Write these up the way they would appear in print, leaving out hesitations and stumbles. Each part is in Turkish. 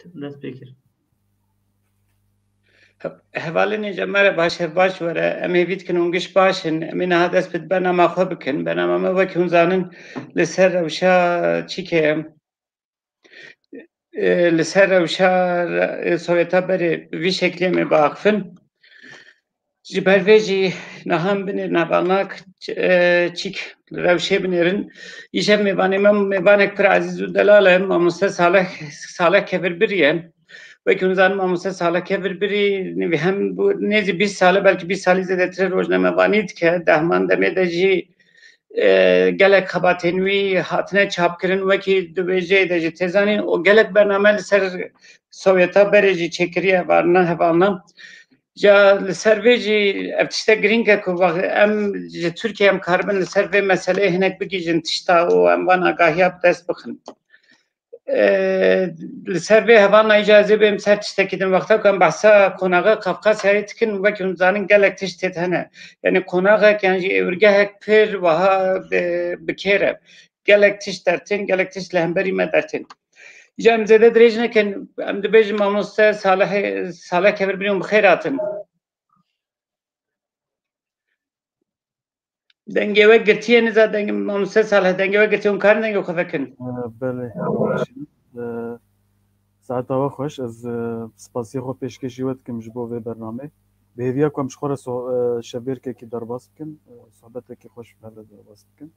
دست بکر. هەواڵێنێ جەمارە باش وەرە ئەمێ بیتکن ونگش باشن ئەمێ نەها دەست بت بەرنامە خۆ بکن بەرنامەمە وەکی هونزانن لەسەر ڕەوشا چیکەیە لەسەر ڕەوشا سۆڤێتا بەرێ وی شەکلێمێ باخفن ji ber vê jî naham binêr navbalnak çîk rewşê binêrin îşev mêvanê me mêvanek pir ezîz û delal e mamoste Saleh Kevirbirî ye wekî hûn zanin mamoste Saleh Kevirbirî nêvî hem nêzî 20 sal belkî 20 salî zêdetir rojnamevanî dike dehman demê de jî gelek xebatên wî hatine çapkirin wekî dibêjeyê de jî tê zanîn û gelek bername li ser Sovyeta berê jî çêkiriye hevalina hevalina Ja li ser vê jî ev tişte girîng e ku em ji Tirkiye em karibin li ser vê meseleyê hinek bigîjin tişta û em van agahiya bi dest bixin. Li ser vê hevalina îcazê bêm ser tiştekî din wexta ku em behsa Konaxa Qafqasyayê dikin wekî hûn zanin gelek tişt tê hene. Yani konaxek yan jî êwirgehek pir wiha bikêr e. Gelek tişt dertên, gelek tişt li hemberî me dertên. Îja em zêde dirêj nekin, em dibêjin mamoste Saleh Kevirbirî hûn bi xêr hatin. Dengê we girtiye niza dengê mamoste Saleh dengê we girtiye hûn karin dengê xwe vekin. Belê saeta we xweş ez spasiya xwe pêşkêşî we dikim ji bo vê bernamê. Bi hêviya ku em ji xwe re şevbêrkekî derbas bikin, sohbetekî xweş bi hev re derbas bikin.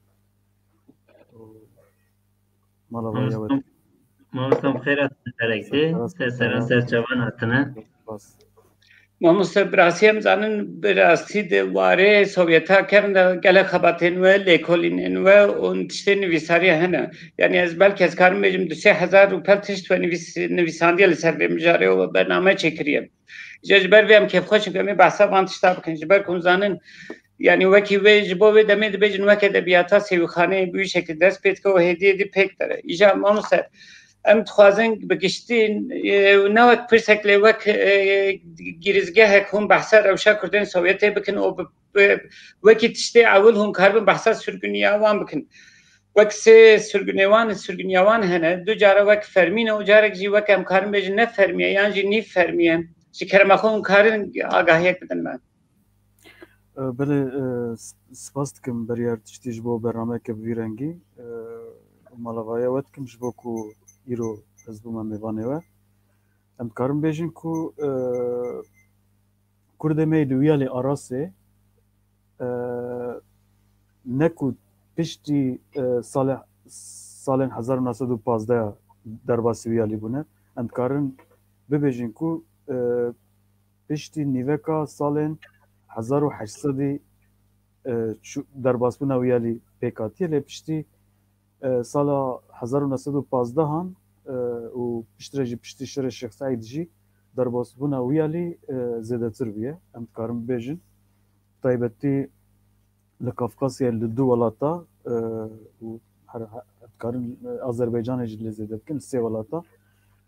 Mala vaya we dikim. Mamostam xêr hatine derektê, ser çavan hatine. Mamoste bi rastî em zanin bi rastî di warê Sovyeta kevin de gelek xebatên we lêkolînên we û tiştên nivîsarî hene. Yani ez belkî ez karim bêjim du sê hezar û pel tişt ve nivîsandiye li ser vê mijarê û bername çêkiriye. Ji ber vê em kêfxweş in ku em ê behsa van tişta bikin ji ber ku hûn zanin yani wekî wê ji bo wê demê dibêjin wek edebiyata sêwîxaneyê bi wî şeklî dest pê dike û hêdiyê dî pêk dere. Îja mamoste em dixwazin bi giştî ne wek pirsek lê wek gîrizgehek hûn behsa rewşa Kurdên Sovyetê bikin û wekî tiştê ewil hûn karibin behsa sürgûniya wan bikin. Wek sê sürgûniya wan hene, du cara wek fermîn e û carek jî wek em karin bêjin ne fermî ye yan jî nîv fermî ye. Ji kerema xwe hûn karin agahiyek bidin me. Belê spas dikim beryar tiştî ji bo bernameyeke bi vî rengî. Malavaya we dikim ji bo ku îro ez bûme mêvanê we. Em dikarin bêjin ku Kurdê me li wiyalê Arasê ne ku piştî salên 1915 derbasî wiyalî bûne, em dikarin bibêjin ku piştî nîveka salên 1800 derbasbûna wiyalî pêk hatiye lê piştî sala 1915 û piştre jî piştî şerê Şex Saîd jî derbasbûna wiyalî zêdetir bûye. Em dikarin bêjin taybetî li Kafkasyayê li du welata û dikarin Azerbaycanê jî lê zêde bikin li sê welata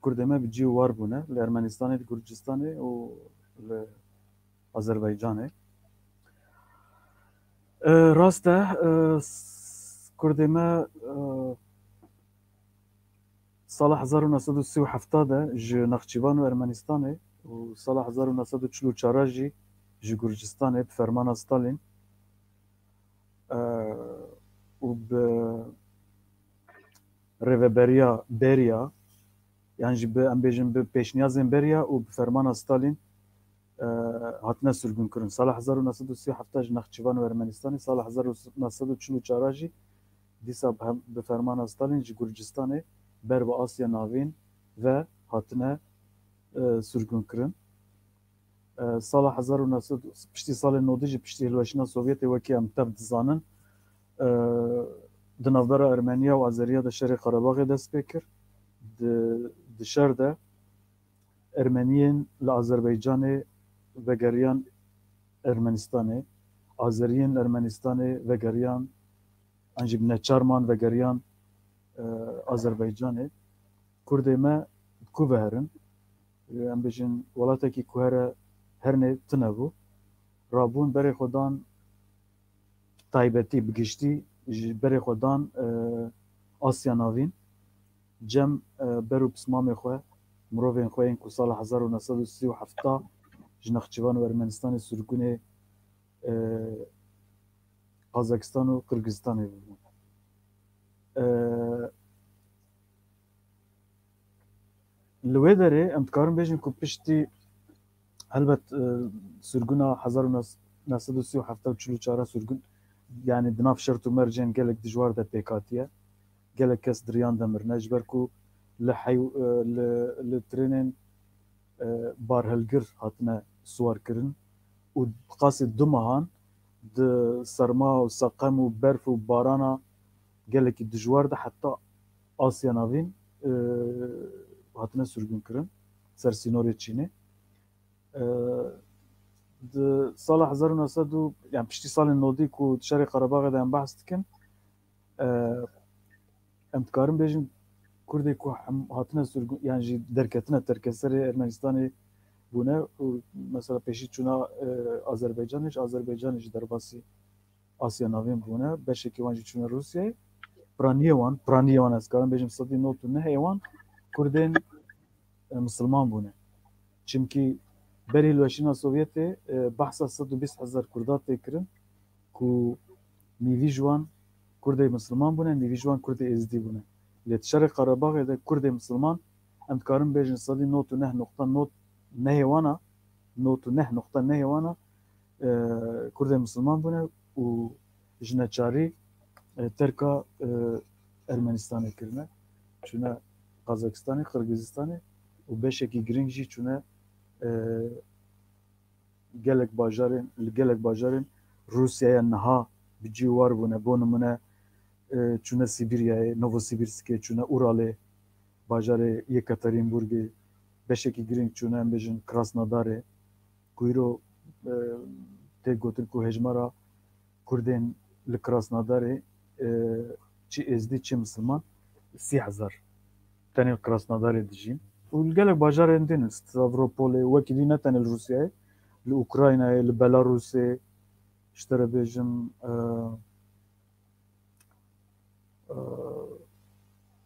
Kurdê me bi cî û war bûne li Ermenistanê, li Gurcistanê û li Azerbaycanê. Rast e Kurdê me sala 1937 de ji Nexçîvan û Ermenistanê û sala 1944 jî ji Gurcistanê bi fermana Stalin û bi rêveberiya Berya yan jî em bêjin bi pêşniyazên Berya û bi fermana Stalin hatine sürgûnkirin. Sala 1937 ji Nexçîvan û Ermenistanê, sala 1944 jî dîsa bi fermana Stalin ji Gurcistanê ber bi Asya Navîn ve hatine sürgûnkirin. Sala 1900 piştî salên nodî jî piştî hilweşîna Sovyetê wekî em tev dizanin di navbera Ermeniya û Azeriya de şerê Xarabaxê dest pê kir. Di şer de Ermeniyên li Azerbaycanê vegeriyan Ermenistanê, Azeriyên li Ermenistanê vegeriyan an jî bi neçarman vegeriyan Azerbaycanê. Kurdê me ku veherin em bêjin welatekî ku here hernê tune bû rabûn berê xwe dan taybetî bi giştî ji berê xwe dan Asya Navîn cem ber û pismamê xwe مروفين خوين کو سال 1937 جنخچوان و ارمنستان سرگونه قازاکستان و قرغیزستان بودن. لوی داره امتکارم بیشیم که پشتی هلبت سرگونه 1937 و 44 سرگون yani dinav şert û mercên gelek dijwar de pêkatiye gelek kes diriyan de mirne ji ber ku li trênên barhelgir hatine swarkirin û qasî du mehan di serma û seqem û berf û barana gelekî dijwar de heta Asya navîn hatine sürgûnkirin ser sînorê Çînê. Di sala 1900 yani piştî salên nodî ku şerê Qerebaxê de em behs dikin em dikarin bêjin Kurdê ku hatine sürgûn yani jî derketine Terkeserê Ermenistanê bûne û mesela pêşî çûna Azerbaycanê ji Azerbaycanê ji derbasî Asya navîn bûne beşekî wan jî çûne Rûsyayê piraniyê wan ez dikarim bêjim sedî not û nehê wan Kurdên Misilman bûne çimkî berî weşîna Sovyetê behsa 120,000 Kurda tê kirin ku nîvî ji wan Kurdê Misilman bûne nîvî ji wan Kurdê Êzidî bûne. Lê di şerê Qerebaxê de Kurdê Misilman em dikarin bêjin sedî not û nehê wana Kurdê Misilman bûne û ji neçarî terka Ermenistanê kirine çûne Qazakistanê Qirgizistanê û beşekî giring jî çûne gelek bajarên Rûsyaya niha bi cî war bûne bo nimune çûne Sîbiryayê Novosibirskê çûne Uralê bajarê Yekaterinburgê beşekî giring çûne em bêjin Krasnodarê ku îro tê gotin ku hejmara Kurdên li Krasnodarê çi Êzidî çi Misilman 30,000 tenê Krasnodarê dijîn û li gelek bajarên din Stavropolê wekî dî ne tenê li Rûsyayê li Ukraynayê li Belarûsê ji te re bêjim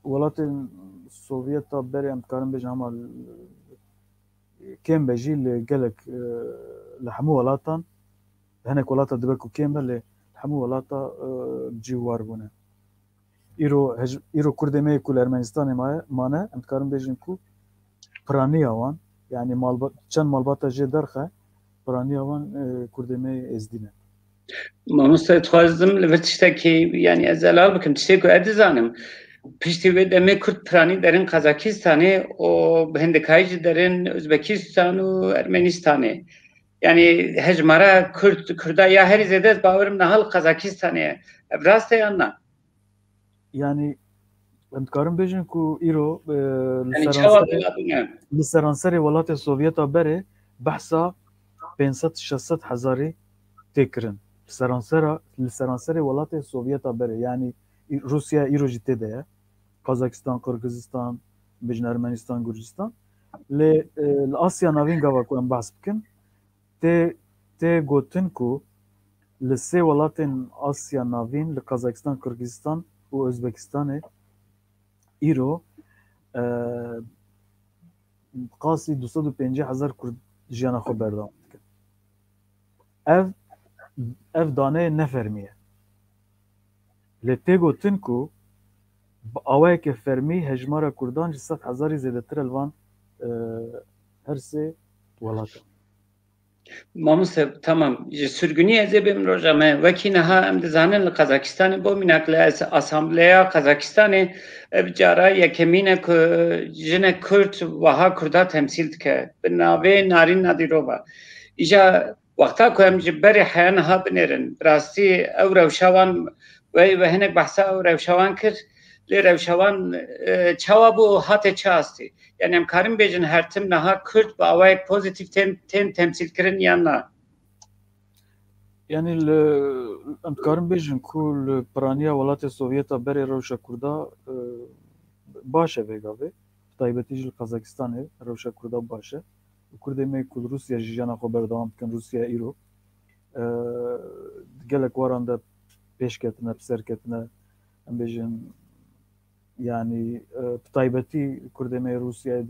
welatên Sovyeta berê em dikarin bêjin hema kêm be jî li gelek li hemû welatan hinek welata dibe ku kêm be lê hemû welata cî war bûne. Îro Kurdê me ku li Ermenistanê mane em dikarin bêjin ku piraniya wan yani çend malbata jê derxe piraniya wan Kurdê me Êzidî ne. Mamoste dixwazim li vir tiştekî yani ez zelal bikim tiştê ku ez dizanim piştî vê demê Kurd piranî derin Qazakistanê û bi hindikayî jî derin Uzbekistan û Ermenistanê. Yani hejmara Kurda ya herî zêde ez bawerim nihal Qazakistanê ye. Ev rast e yan na? Yani em dikarin bêjin ku îro li seranserê welatê Sovyeta berê behsa 500-600 hezarî tê kirin. Li seranserê welatê Sovyeta berê yani Rusya îro jî tê de ye Kazakistan, Qirgizistan, bêjin Ermenistan, Gurcistan lê li Asya navîn gava ku em behs bikin tê gotin ku li sê welatên Asya navîn li Kazakistan, Qirgizistan û Özbekistanê îro qasî 250,000 Kurd jiyana xwe berdam dikin. Ev daneyê nefermiye. Lê tê gotin ku bi awayekê fermî hejmara Kurdan ji 100,000 zêdetir li van her sê welatan. Mamoste tamam ji sürgûniyê ez ê bêm roja me wekî niha em dizanin li Qazakistanê bo mînak li Asambleya Qazakistanê ev cara yekemîn ku jinek Kurd wiha Kurda temsîl dike bi navê Narîn Nadîrova. Îja wexta ku em ji berê heya niha binêrin rastî ew rewşa wan ve hinek behsa ew rewşa wan kir lê rewşa wan çawa bû hatê çi astî. Yani em karin bêjin her tim niha Kurd bi awayek pozîtîv tên temsîlkirin yan na? Yani em dikarin bêjin ku li piraniya welatê Sovyeta berê rewşa Kurda baş e vêgavê taybetî jî li Qazakistanê rewşa Kurda baş e. Kurdê me ku li Rûsya jî jiyana xwe berdewam dikin Rûsya îro gelek waran de pêşketine serketine em bêjin yani bi taybetî Kurdê me Rûsyayê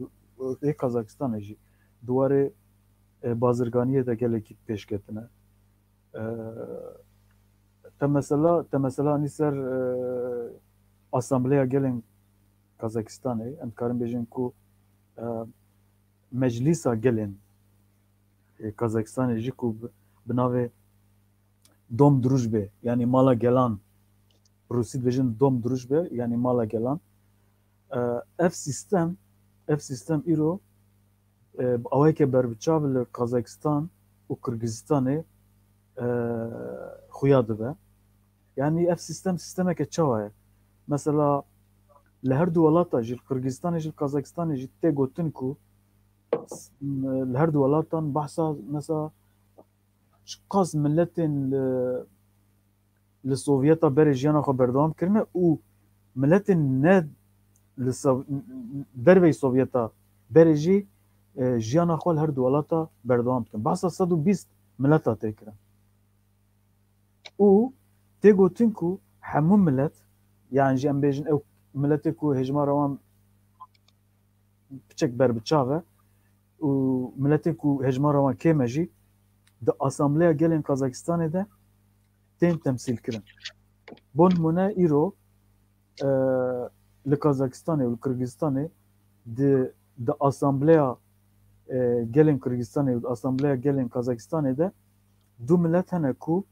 Kazakistanê jî duwarê bazirganiyê de gelekî pêşketine. Te mesela anî ser Asambleya Gelên Kazakistanê em dikarin bêjin ku Meclîsa Gelên Kazakistanê jî ku bi navê Dom Drujbê yanî Mala Gelan Rusî dibêjin Dom Drujbê yanî Mala Gelan ev sistem îro awayeke berbiçav li Kazakistan û Kırgızistanê xuya dibe. Yani ev sistemeke çawa ye. Mesela li her du welata jî Kırgızistanê jî Kazakistanê jî tê gotin ku li her du welatan behsa mesela qas milletên li Sovyeta berê jiyana xwe berdewam kirine û milletên ne li derveyê Sovyeta berê jî jiyana xwe li her du welata berdewam dikin. Behsa 120 milleta tê kirin. û tê gotin ku hemû millet yani jî em bêjin ew milletê ku hejmara wan piçek berbiçav e û milletê ku hejmara wan kêm e jî di Asambleya Gelên Kazakistanê de tên temsîl kirin. Bo nimûne îro li Kazakistanê û li Kırgızistanê di Asambleya Gelên Kırgızistanê û di Asambleya Gelên Kazakistanê de du millet hene ku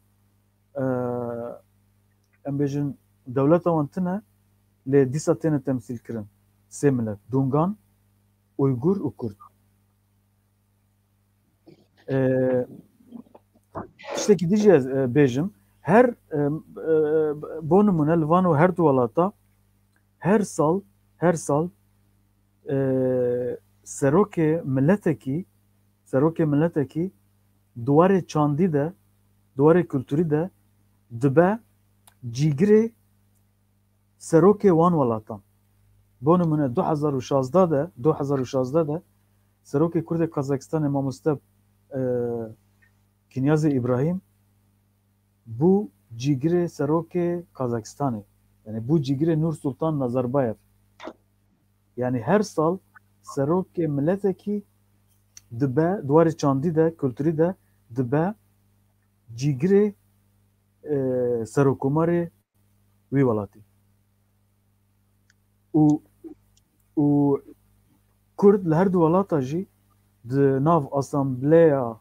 em bêjin dewleta wan tune lê dîsa têne temsîl kirin. Sê millet Dungan, Uygur û Kurd. Tiştekî dijî ez bêjim her bo nimûne li vano her du welata her sal serokê milletekî duwarê çandî de duwarê kulturî de dibe cîgirê serokê wan welatan. Bo nimûne 2016 de serokê Kurdê Kazakistanê mamoste Kinyazê İbrahim bû cîgirê serokê Kazakistanê. Yani bû cîgirê Nur Sultan Nazarbayev. Yani her sal serokê milletekî dibe duwarê çandî de kulturî de dibe cîgirê serokkomarê wî welatî. û Kurd li her du welata jî di nav Asambleya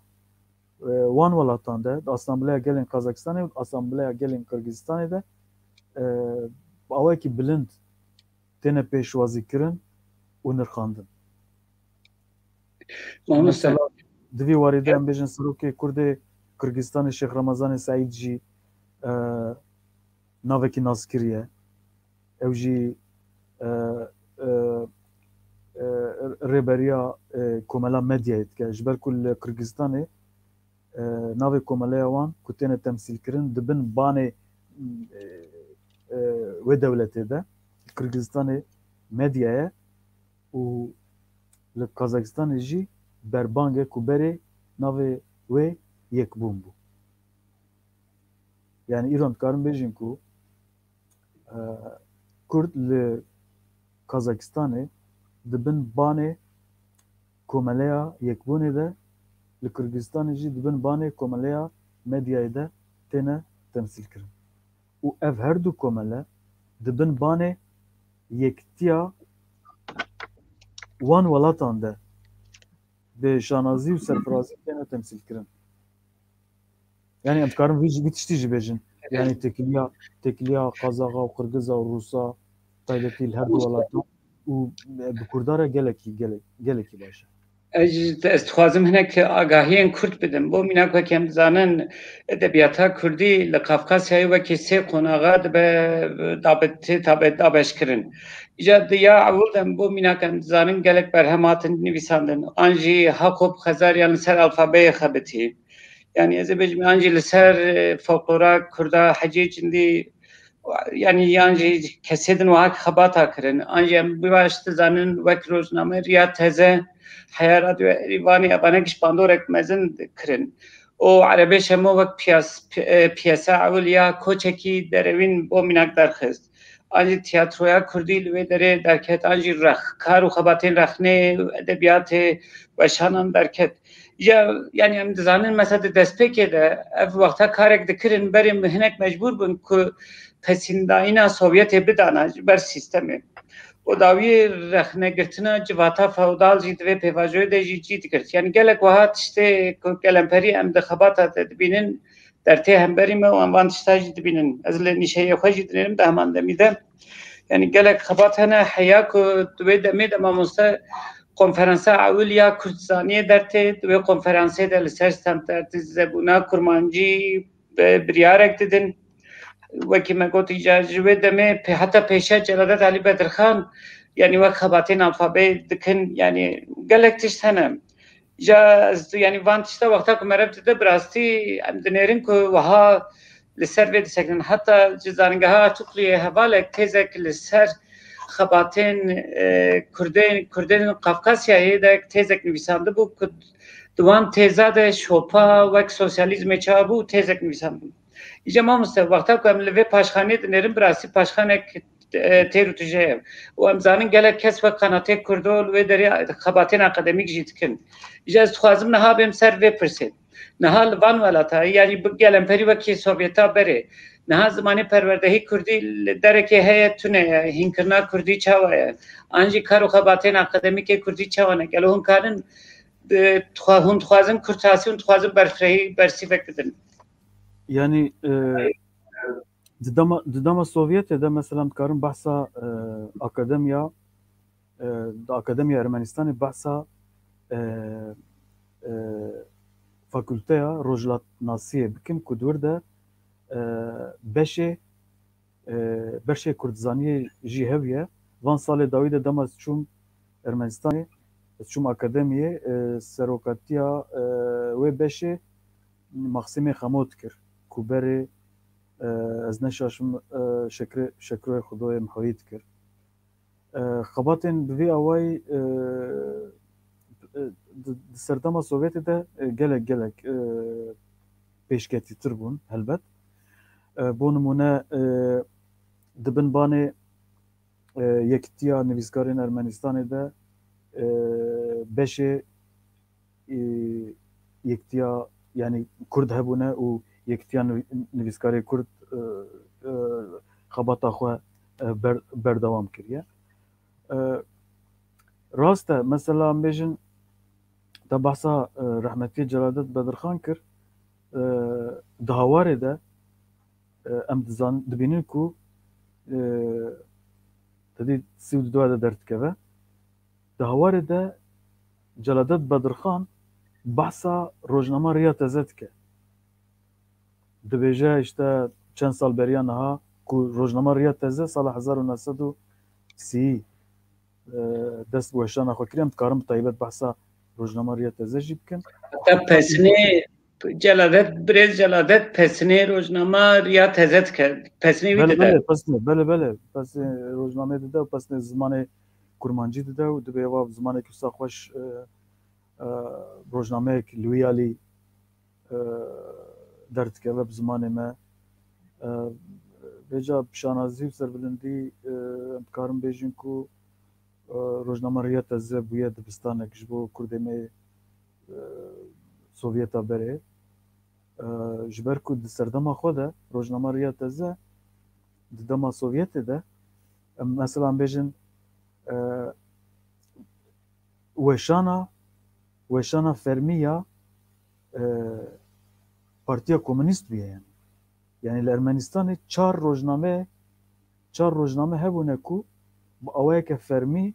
wan welatan de di Asambleya Gelên Kazakistanê û Asambleya Gelên Kırgızistanê de awayekî bilind têne pêşwazîkirin û nirxandin. Mesela di vî warî de em bêjin serokê Kurdê Kırgızistanê Şêx Remezanê Saîd jî navekî nas kiriye. Ew jî rêberiya komela medyayê dike. Ji ber ku li Kırgızistanê navê komeleya wan ku têne temsîlkirin dibin banê wê dewletê de Kırgızistanê medyaya û li Kazakistanê jî berbang ku berê navê wê yekbûn bû. Yani îro dikarin bêjin ku Kurd li Kazakistanê dibin banê komeleya yekbûnê de li Kırgızistanê jî dibin banê komeleya medyayê de têne temsîlkirin. û ev her du komele dibin banê yektiya wan welatan de bi şanazî û serfirazî têne temsîlkirin. Yani em dikarin vî tiştî jî bêjin. Yani tekiliya Qazaxa û Qirgiza û Rûsa taybetî li her du welatan û bi Kurda re gelekî baş e. Ez dixwazim hinek agahiyên Kurd bidim. Bo mîna ku em dizanin edebiyata Kurdî li Kafkasyayê wekî sê qonaxa dibe dabeşkirin. Îca diya ewil dem bo mîna ku em dizanin gelek berhem hatin nivîsandin. An jî Hakop Xezariyan li ser alfabeyê xebitî. Yani ez ê bêjim an jî li ser folklora Kurda hecî cindî yani yan jî kesê din wahak xebata kirin. An jî em bibaş dizanin wek rozname Riya Teze Heya Radyo Erîvanê abanekî bandorek mezin kirin. O erebêj hemû wek piyesa ewil ya koçekî derewîn bo mînak derxist. آنجی تیاترویا کردی لوی داره درکت آنجی کار و خباتین رخنه ادبیات و شانم درکت یا یعنی هم دزانن مثلا دسپیکه ده اف وقتا کارک دکرن بریم مهنک مجبور بن که پسنداینا سوویت بدانا بر سیستمه و داوی رخنه گرتنا جواتا فودال جید و پیواجوی ده جید کرد یعنی گلک وها تشته کلمپری هم دخباتا دبینن در ته هم بریم و انوان تشتاجی دبینن از لنیشه خوشی دنیم ده همان دمیده یعنی گلک خبات هنه حیاک و دوی دمید اما مسته کنفرانس اولیا کردستانی در ته دوی کنفرانس ده لسرستم در ته زبونا کرمانجی بریارک دیدن وکی من گوت اجازه دمه حتی پیشه جلالت علی بدرخان یعنی وقت خباتین الفابه دکن یعنی گلک تشت هنه یعنی وان تشتا وقتا که مرب دیده براستی ام دنیرین که وها لسر بيد سكن حتى جزانجها تقلي هبالك تيزك لسر خباتين كردين قفقاسيا هيدك تيزك نویسنده بو که دوان تیزاد شوپا وک سوسیالیزم چا بو تیزک نویسنده ایجا ما وقتا که ام لوی پاشخانه دنیرین براسی پاشخانه تیرو تجه و امزانین گله کس و قناته کردول و داری خباتین اکادمیک جیت کن ایجا از خوازم نها بیم سر وی پرسید نها لوان ولاتا یعنی بگلم پری وکی سوویتا بره نها زمانی پروردهی کردی درکه هیتونه هینکرنا کردی چاوه آنجی کارو خباتین اکادمیک کردی چاوه گلو هم کارن هم خوازم کرتاسی هم خوازم برفرهی برسی فکردن يعني ددما السوفيت ده مثلا كارن بحثا اكاديميا اكاديميا ارمنستان بحثا فاكولتيا روجلات ناسيه بكم كدور ده بشه كردزانيه جي هبيه وان سال داويد دمز چوم ارمنستان چوم اكاديميه سروكاتيا و بشه مقسمه خمود كر كوبري از نشاشم شکر خدای محایط کرد خباتین بوی اوای سردما سوویت ده گلک پیشکتی تر بون هلبت بو نمونه دبن بانه یکتیا نویسکارین ارمنستان ده بشه یکتیا yani Kurd hebune û yektiyan nivîskarê Kurd xebata xwe berdewam kiriye. Rast e mesela em bêjin te behsa rehmetî Celadet Bedirxan kir di hawarê de em dibînin ku tedî sî û duwa de derdikeve di hawarê de Celadet Bedirxan bahsa rojnama riya teze dike dibêje işte çend sal beriya niha ku rojnama riya teze sala 1930 dest bi weşana xwe kiriye em dikarin bi taybet behsa rojnama riya teze jî bikin pesnê Celadet pesnê rojnama riya teze dike pesnê wî dide bele pesnê rojnamê dide û pesnê zimanê kurmancî dide û dibe eva zimanekî wisa xweş rojnameyek li wî alî derdikeve bi zimanê me vêca pişanazî û serbilindî em dikarin bêjin ku rojnama riya teze bûye dibistanek ji bo Kurdê me Sovyeta berê ji ber ku di serdema xwe de rojnama riya teze di dema Sovyetê de em mesela em bêjin weşana fermiya Partiya Komünîst bûye yani li Ermenistanê çar rojname hebûne ku bi awayeke fermî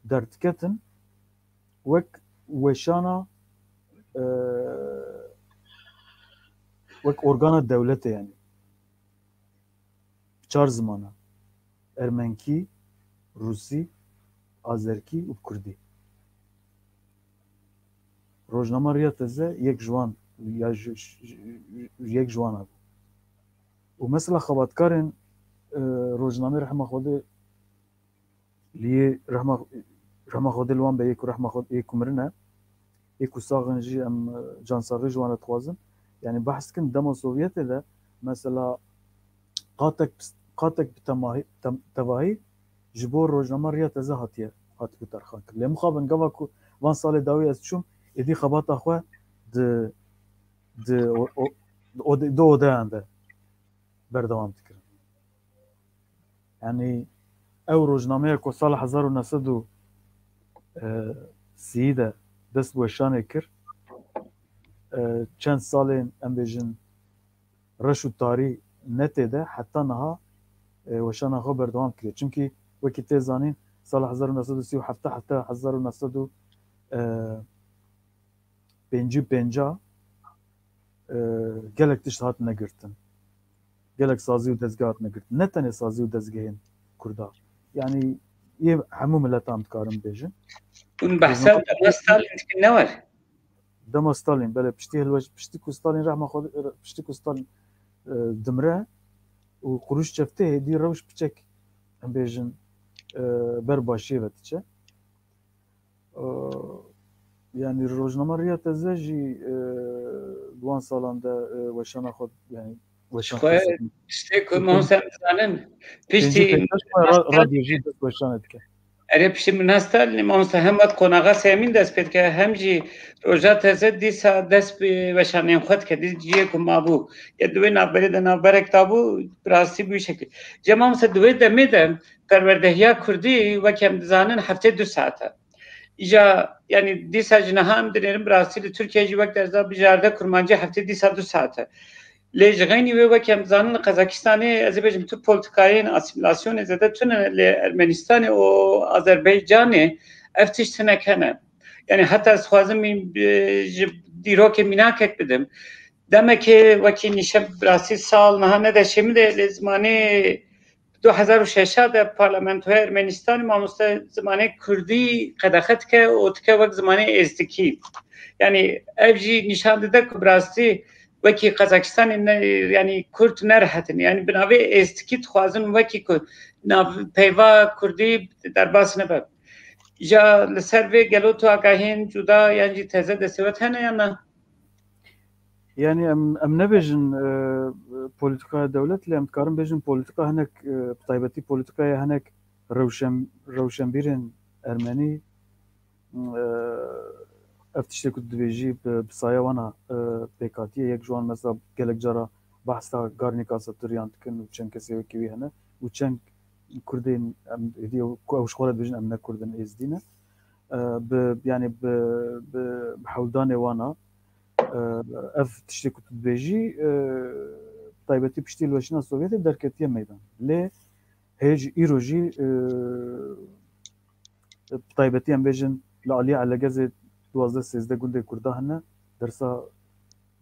derdiketin wek weşana wek organa dewletê yani çar zimana Ermenkî, Rusî, Azerkî û Kurdî rojnama riya teze yek jwan ya yek jwana bû û mesela xebatkarên rojnamê rehma Xwedê liyê rehma Xwedê li wan be yek û rehma Xwedê yek û mirin e yek û saxin jî em cansaxî ji wan re dixwazin yani behs dikin dema Sovyetê de mesela qatek قاتك بتواهي جبور روجنامه ريا تزه هاتيه هاتبو ترخان كر لي مخابن قواكو وان سال داوي اسشوم ادي خبات اخوا د دو ده عنده بردوام تكر يعني او روجنامه كو سال 1900 سيده دست وشانه كر چند سالين ام بيجن رشو تاري نته ده حتى نها وشانه خو بردوام كر چونكي وكي تزانين سال 1937 حتى 1955 gelek tişt hat negirtin. Gelek sazî û dezgeh hat negirtin. Ne tenê sazî û dezgehên Kurda. Yani yê hemû miletan dikarin bêjin. Hûn behsa dema Stalin dikin ne var? Dema Stalin bele piştî hilweş piştî ku Stalin rehma xwe piştî ku Stalin dimre û quruş çeftê hêdî rewş piçek em bêjin ber başiyê ve diçe. Yani rojnama riya teze jî duan salan de weşana xwe yani Xwe tiştê ku Mohusen dizanin piştî radyo jî dest weşanê dike. Erê piştî min Stalin Mohusen hem wat qonaxa Semîn dest pê dike hem jî roja teze dîsa dest bi weşaneyên xwe dike ciyê ku mabû ya di wê navberê de navberek dabû bi rastî bû şekilî. Cem Mohusen di wê demê de perwerdehiya Kurdî wek em dizanin heftê 2 saat e. İja yani dîsa jî niha em dinêrin bi rastî li Tirkiye jî wek derza bijarde kurmancî heftê dîsa 2 saat e. Lê ji xeynî wê wek em dizanin li Qazakistanê ez ê bêjim tu polîtikayên asîmilasyonê zêde tune li Ermenistanê û Azerbaycanê ev tişt hinek hene. Yani heta ez dixwazim ji dîrokê mînakek bidim. Demekê wekî nîşe bi rastî sal niha ne de şemî de li zimanê 2006 de parlamentoya Ermenistanê mamoste zimanê Kurdî qedexe dike û dike wek zimanê êzdikî. Yani ev jî nîşan dide ku bi rastî wekî Qazakistanê yani Kurd nerehetin. Yani bi navê êzdikî dixwazin wekî ku peyva Kurdî derbas nebe. Ja li ser vê gelo tu agahên cuda yan jî teze destêwet hene yan ne? Yani em nebêjin polîtikaya dewlet lê em dikarin bêjin polîtika hinek taybetî polîtikaya hinek rewşenbîrên Ermenî ev tiştê ku dibêjî bi saya wana pêkhatiyê yek ji wan mesela gelek cara behsa Garnika Saturiyan dikin û çend kesê wekî wî hene û çend Kurdên em hêdî ku ew ji xwe re dibêjin em ne Kurdin êzdî ne yani bi hewldanê wana ev tiştê ku tu dibêjî taybetî piştî hilweşîna Sovyetê derketiye meydan. Lê hê ji îro jî taybetî em bêjin li aliyê Elegezê 12-13 gundê Kurda hene dersa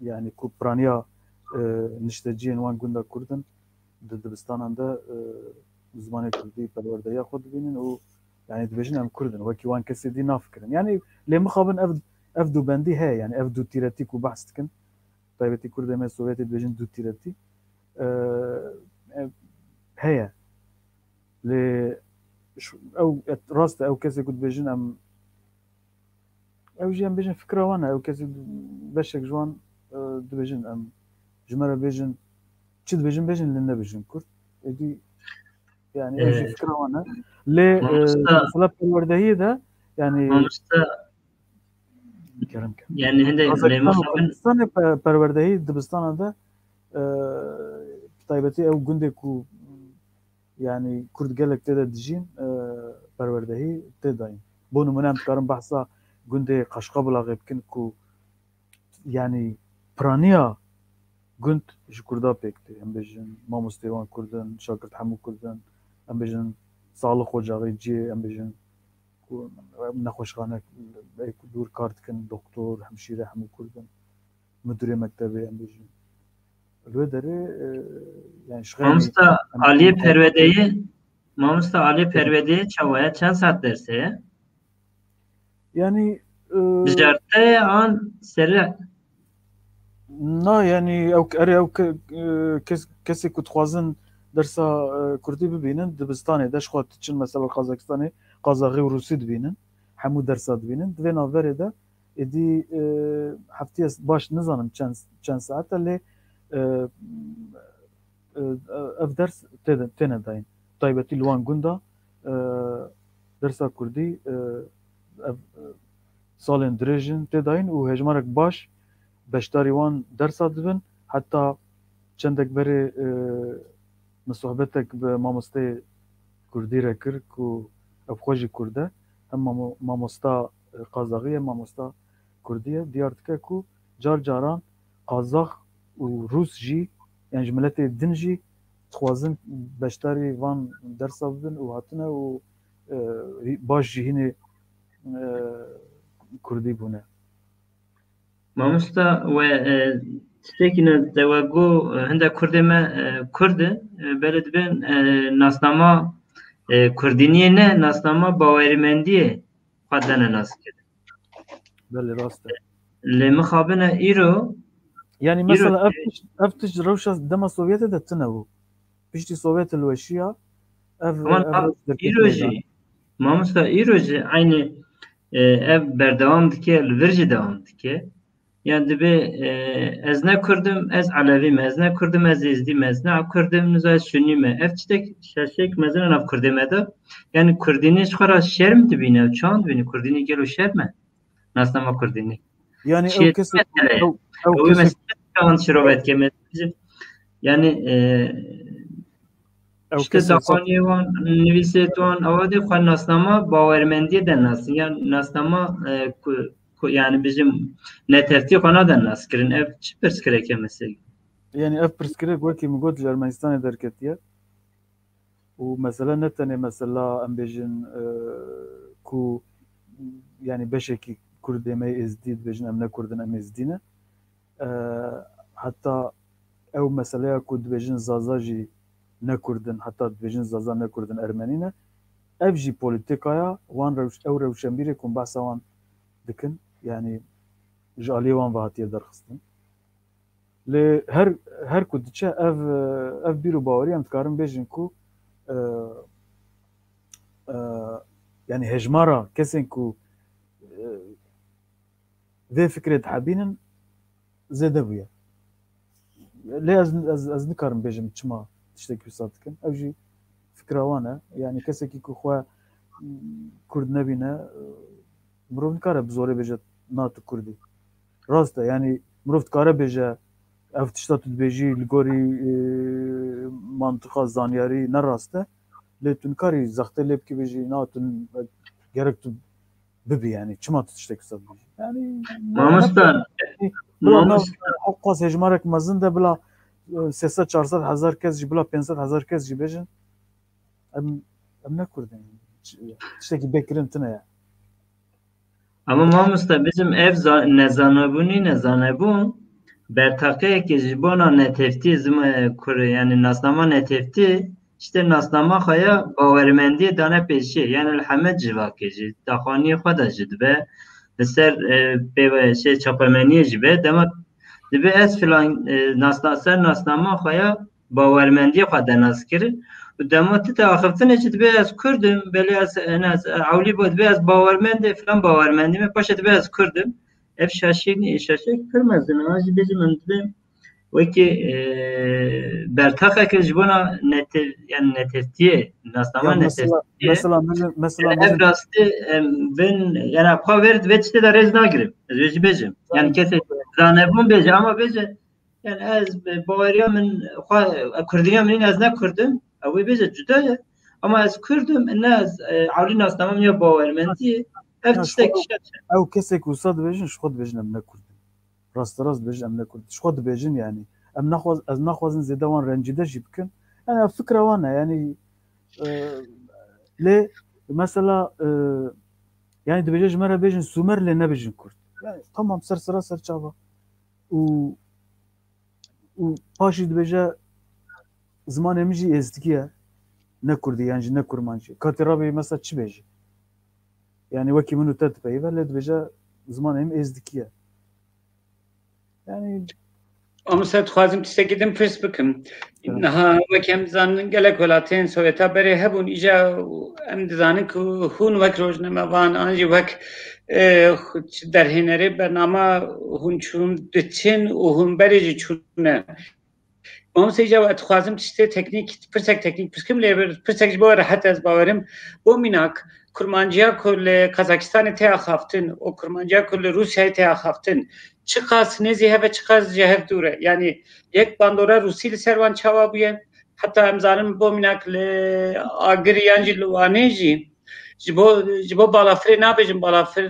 yani ku piraniya nişteciyên wan gunda Kurdin di dibistanan de zimanê Kurdî perwerdehiya xwe dibînin û yani dibêjin em Kurdin wekî wan kesê dî nafikirin. Yani lê mixabin ev dûbendî heye yani ev dûtîretî ku behs dikin taybetî Kurdê me Sovyetê dibêjin dûtîretî heye. Lê ew rast ew kesê ku dibêjin em ew jî em bêjin fikra wan e ew kesê beşek ji wan dibêjin em ji me re bêjin çi dibêjin bêjin lê nebêjin Kurd. Êdî yani ew jî fikra wan e. Lê mesela perwerdehiyê de yani yani hinde Kazakistanê perwerdehî dibistana de taybetî ew gundê ku yani Kurd gelek tê de dijîn perwerdehî tê dayîn. Bo nimune em dikarin behsa gundê Qaşqabulaqê bikin ku yani piraniya gund ji Kurda pêk tê. Em bêjin mamostê wan Kurdin, şagirt hemû Kurdin, em bêjin sağlık ocağê ciyê, em bêjin ku nexweşxane dûr kar dikin, doktor, hemşîre hemû Kurdin, müdürê mektebê em bêjin. Li wê derê yani Mamosta Aliyê Pervedeyê çawaya çend saat derse ye? Yani Bijarte an serê na yani ew kesê ku dixwazin dersa Kurdî bibînin dibistanê de ji xwe diçin mesela Qazakistanê Qazaxî û Rûsî dibînin hemû dersa dibînin. Di vê navberê de êdî heftiyê baş nizanim çend saet e lê ev ders tene dayın. Taybeti Luan Gunda dersa Kurdî ev salên dirêjin tê dayîn û hejmarek baş beşdarî wan dersa dibin heta çendek berê min sohbetek bi mamosteyê Kurdî re kir ku ev xwe jî Kurd e hem mamosta Qazaxî hem mamosta Kurdî ye diyar dike ku car caran Qazax û Rûs jî yani ji miletê din jî dixwazin beşdarî van dersa bibin û hatine û baş jî hinê Kurdî bûne. Mamosta we tiştekîne dewe got hinda Kurdê me Kurd e belê dibin nasnama Kurdîniyê ne nasnama bawerîmendiyê xwe dene naskirin. Belê rast e. Lê mixabine îro Yani mesela ev tişt rewşa dema Sovyetê de tune bû. Piştî Sovyetê li weşiya ev îro jî mamosta îro jî aynı ev berdewam dike li vir jî dewam dike. Yani dibe ez ne Kurdim ez Alevî me ez ne Kurdim ez Êzidî me ez ne Kurdim ez Sünnî me ev tiştek şeşek mezin ev Kurdê me de yani Kurdînî ji xwe re şerm dibîne ev çawa dibîne Kurdînî gelo şerm e nasnama Kurdînî yani ev kesek şirovet kemet yani işte daxaniye wan nivîsê wan awadê xwe nasnama bawermendiyê de nasin yani nasnama yani bizim neteftiye kanadan naskirin ev çi perskireke mesela. Yani ev perskirek wekî min got ji Ermenistanê derketiye û mesela ne tenê mesela em bêjin ku yani beşekî Kurd êm Êzidî dibêjin em ne Kurdin em Êzidî ne heta ew meseleya ku dibêjin zaza jî ne Kurdin heta dibêjin zaza ne Kurdin Ermenî ne ev jî polîtîkaya wan ew rewşenbîrê ku behsa wan dikin yani ji aliyê wan ve hatiye derxistin. Lê her ku diçe ev bîr û bawerî em dikarin bêjin ku yani hejmara kesên ku vê fikrê dihebînin zêde bûye. Lê ez nikarim bêjim çima tiştekî wisa dikin. Ev jî fikra wan e. Yani kesekî ku xwe Kurd nebîne mirov nikare bi zorê bêje natu Kurdî. Rast e yani mirov dikare bêje ev tişta tu dibêjî li gorî mantıqa zanyarî ne rast e. Lê tu nikarî zextê lê bikî bêjî na tu gerek tu bibî yani çima tu tiştek wisa bêjî. Yani Mamosta qas hejmarek mezin de bila 300-400 hezar kes jî bila 500 hezar kes jî bêjin em ne Kurdin tiştekî bêkirin tune ye. Ama mamosta bizim ev nezanebûnî nezanebûn bertaqeyekê ji bona neteftî zima Kurê yani nasnama neteftî işte nasnama xaya bawermendiyê dane pêşî yani li hemed civakê jî daxaniyê xwe de jî dibe li ser çapemeniyê jî be dema dibe ez filan ser nasnama xaya bawermendiyê xwe de naskirin dema tu te axiftinê jî dibe ez Kurdim belê ez ewlî bo dibe ez bawermendê filan bawermendî me paşê dibe ez Kurdim ev şaşek pir mezin e jî bêjim em dibe wekî bertaqeke ji bona yani neteftiyê nasnama neteftiyê mesela ev rastî vin yani xwe ver divê tiştê de rêz nagirim ez vê jî bêjim yani kesê zanebûn bêje ama bêje yani ez baweriya min Kurdîniya min ez ne Kurdim ew wê bêje cuda ye ama ez Kurdim ne ez ewlî nasnama min ya bawermendiyê ev tiştek ew kesek wisa dibêjin ji xwe dibêjin em ne Kurdin. Rast dibêjin em ne Kurdin. Ji xwe dibêjin yani ez naxwazin zêde wan rencîde jî bikin. Yani ev fikra wan e yani lê mesela yani dibêje ji me re bêjin Sûmer lê nebêjin Kurd. Yani tamam sersera serçava û paşî dibêje zimanê min jî êzidî ye ne Kurdî yani jî ne Kurman jî. Katî rabê mesela çi bêjî? Yani wekî min û te dipeyive lê dibêje zimanê min êzidî ye. Yani Ama sen dixwazim tiştekî din pirs bikim. Niha wek em dizanin gelek welatên Sovyeta berê hebûn îja em dizanin ku hûn wek rojnamevan an jî wek derhênerê bernama hûn çûn diçin û hûn berê jî çûne. ما مسیجا و اتخاذم تشته تکنیک پرسک تکنیک پرسکم لیبر پرسک جبا راحت از باورم بو میناک کرمانجیا کل قزاقستان تیا خافتن و کرمانجیا کل روسیای تیا خافتن چقاس نزیه و چقاس جهف دوره یعنی یک باندورا روسی لسروان چاوا بوین حتی امزانم بو میناک آگریانجی لوانیجی جبو بالافر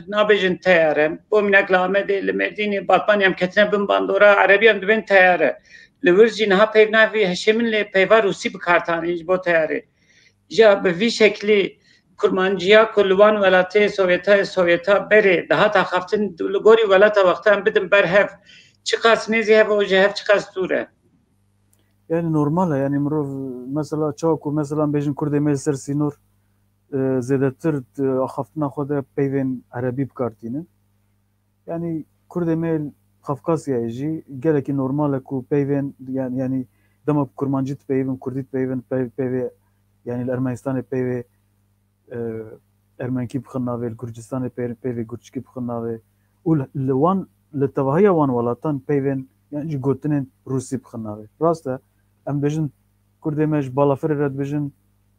نابجن تیاره بو میناک لامد لمردین باطمان یم کتنه بن باندورا عربی هم دبن تیاره لورجی نها پیوناوی هشمن لی پیوا روسی بکارتانی جبو تیاره جا به وی شکلی کرمانجیا کلوان ولایت سوویتا بره daha ta haftin lugori velata vaktan bidim berhev çıkas nezihe ve ojehev çıkas dure. Yani normal yani مرov mesela çok mesela bejin Kurde melser sinor zedetir axaftina xwe peyvên Erebî bikartînin. Yani Kurde mel Kafkasyayê jî gelekî normal e ku peyvên yani dema Kurmancî peyvên Kurdî peyvên peyvê yani li Ermenistanê peyvê Ermenkî bixin navê li Gurcistanê peyvê Gurçikî bixin navê û li wan li tevahiya wan welatan peyvên yani jî gotinên Rûsî bixin navê. Rast e em bêjin Kurdê me ji balafirê re dibêjin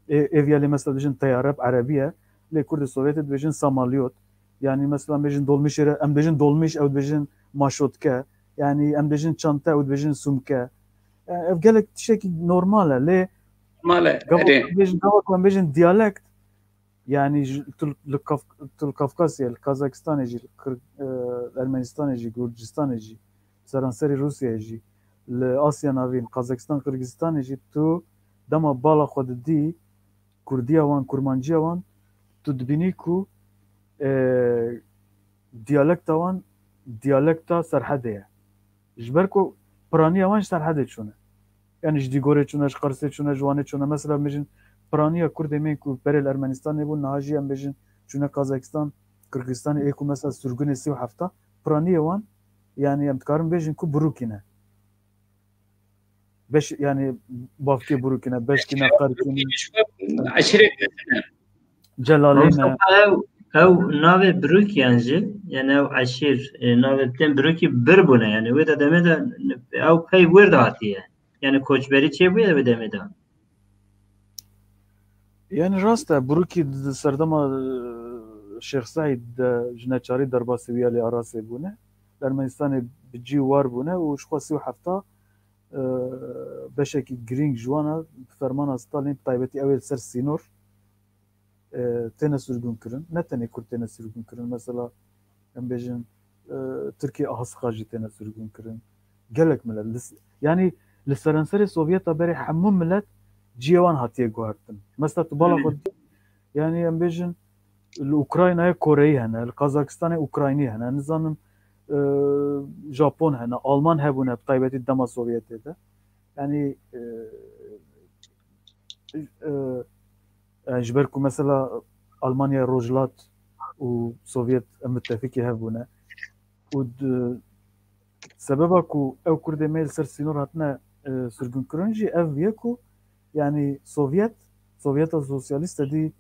ev ya lê mesela dibêjin teyareb Erebî ye lê Kurdê Sovyetê dibêjin samalyot yani mesela bêjin dolmişê re em dibêjin dolmiş ew dibêjin maşotke yani em dibêjin çanta ew dibêjin sumke ev gelek tiştekî normal e lê gavak em bêjin diyalekt yani li Kafkasyê li Kazakistanê jî Ermenistanê jî Gurcistanê jî seranserê Rûsyayê jî li Asya navîn Kazakistan Qirgizistanê jî tu dema bala xwe didî Kurdiya wan Kurmanciya wan tu dibînî ku diyalekta wan diyalekta serhedê ye ji ber ku piraniya wan ji serhedê çûne yani ji Dîgorê çûne ji Qersê çûne ji Wanê çûne mesela bêjin piraniya Kurdê me ku berê li Ermenistanê bû niha jî em bêjin çûne Kazakistan Qirgizistanê ê ku mesela sürgûnê sî û hefta piraniyê wan yani em dikarin bêjin ku birûkîne beş yani bavkê birûkîne beşkîne qerkîne Aşiret Celalîne ew navê birûkiyan jî yani ew eşîr navê tên birûkî bir bûne yani wê de demê de ew pey wir de hatiye yani koçberî çêbûye wê demê de yani rast e birûkî di serdema Şêx Saîd de ji neçarî derbasî wî ya lê Arasê bûne li Ermenistanê bi cî war bûne û ji xwe sî û hefta beşekî girîng ji wan e bi fermana Stalîn taybetî ew ê li ser sînor têne sürgûnkirin ne tenê Kurd têne sürgûnkirin mesela em bêjin Tirkiye Ahasqa jî têne sürgûnkirin gelek millet yani li seranserê Sovyeta berê hemû millet ciyê wan hatiye guhertin mesela tu bala xwe yani em bêjin li Ukraynayê Koreyî hene li Kazakistanê Ukraynî hene nizanim Japon hene Alman hebûne bi taybetî dema Sovyetê de yani ji ber ku mesela Almanya Rojhilat û Sovyet müttefikî hebûne û sebeba ku ew Kurdê me li ser sînor hatine sürgûnkirin jî ev ye ku yani Sovyeta Sosyalîst dî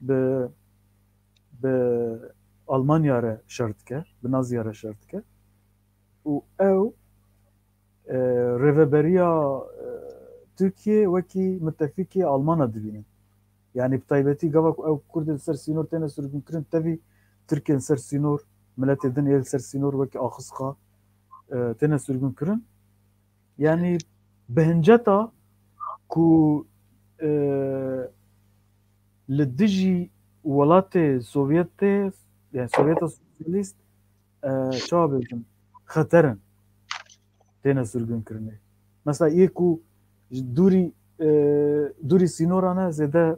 bi Almanya re şer dike bi Naziya re şer dike û ew rêveberiya Tirkiye wekî müttefikî Almana dibînin yani bi taybetî gava ku ew Kurdê li ser sînor têne sürgûnkirin tevî Tirkiye li ser sînor miletê din ê li ser sînor wekî Axisqa têne sürgûnkirin yani bi hinceta ku li dijî welatê Sovyetê yani Sovyeta Sosyalîst çawa bêjin xeterin têne sürgûnkirinê mesela yê ku dûrî sînoran e zêde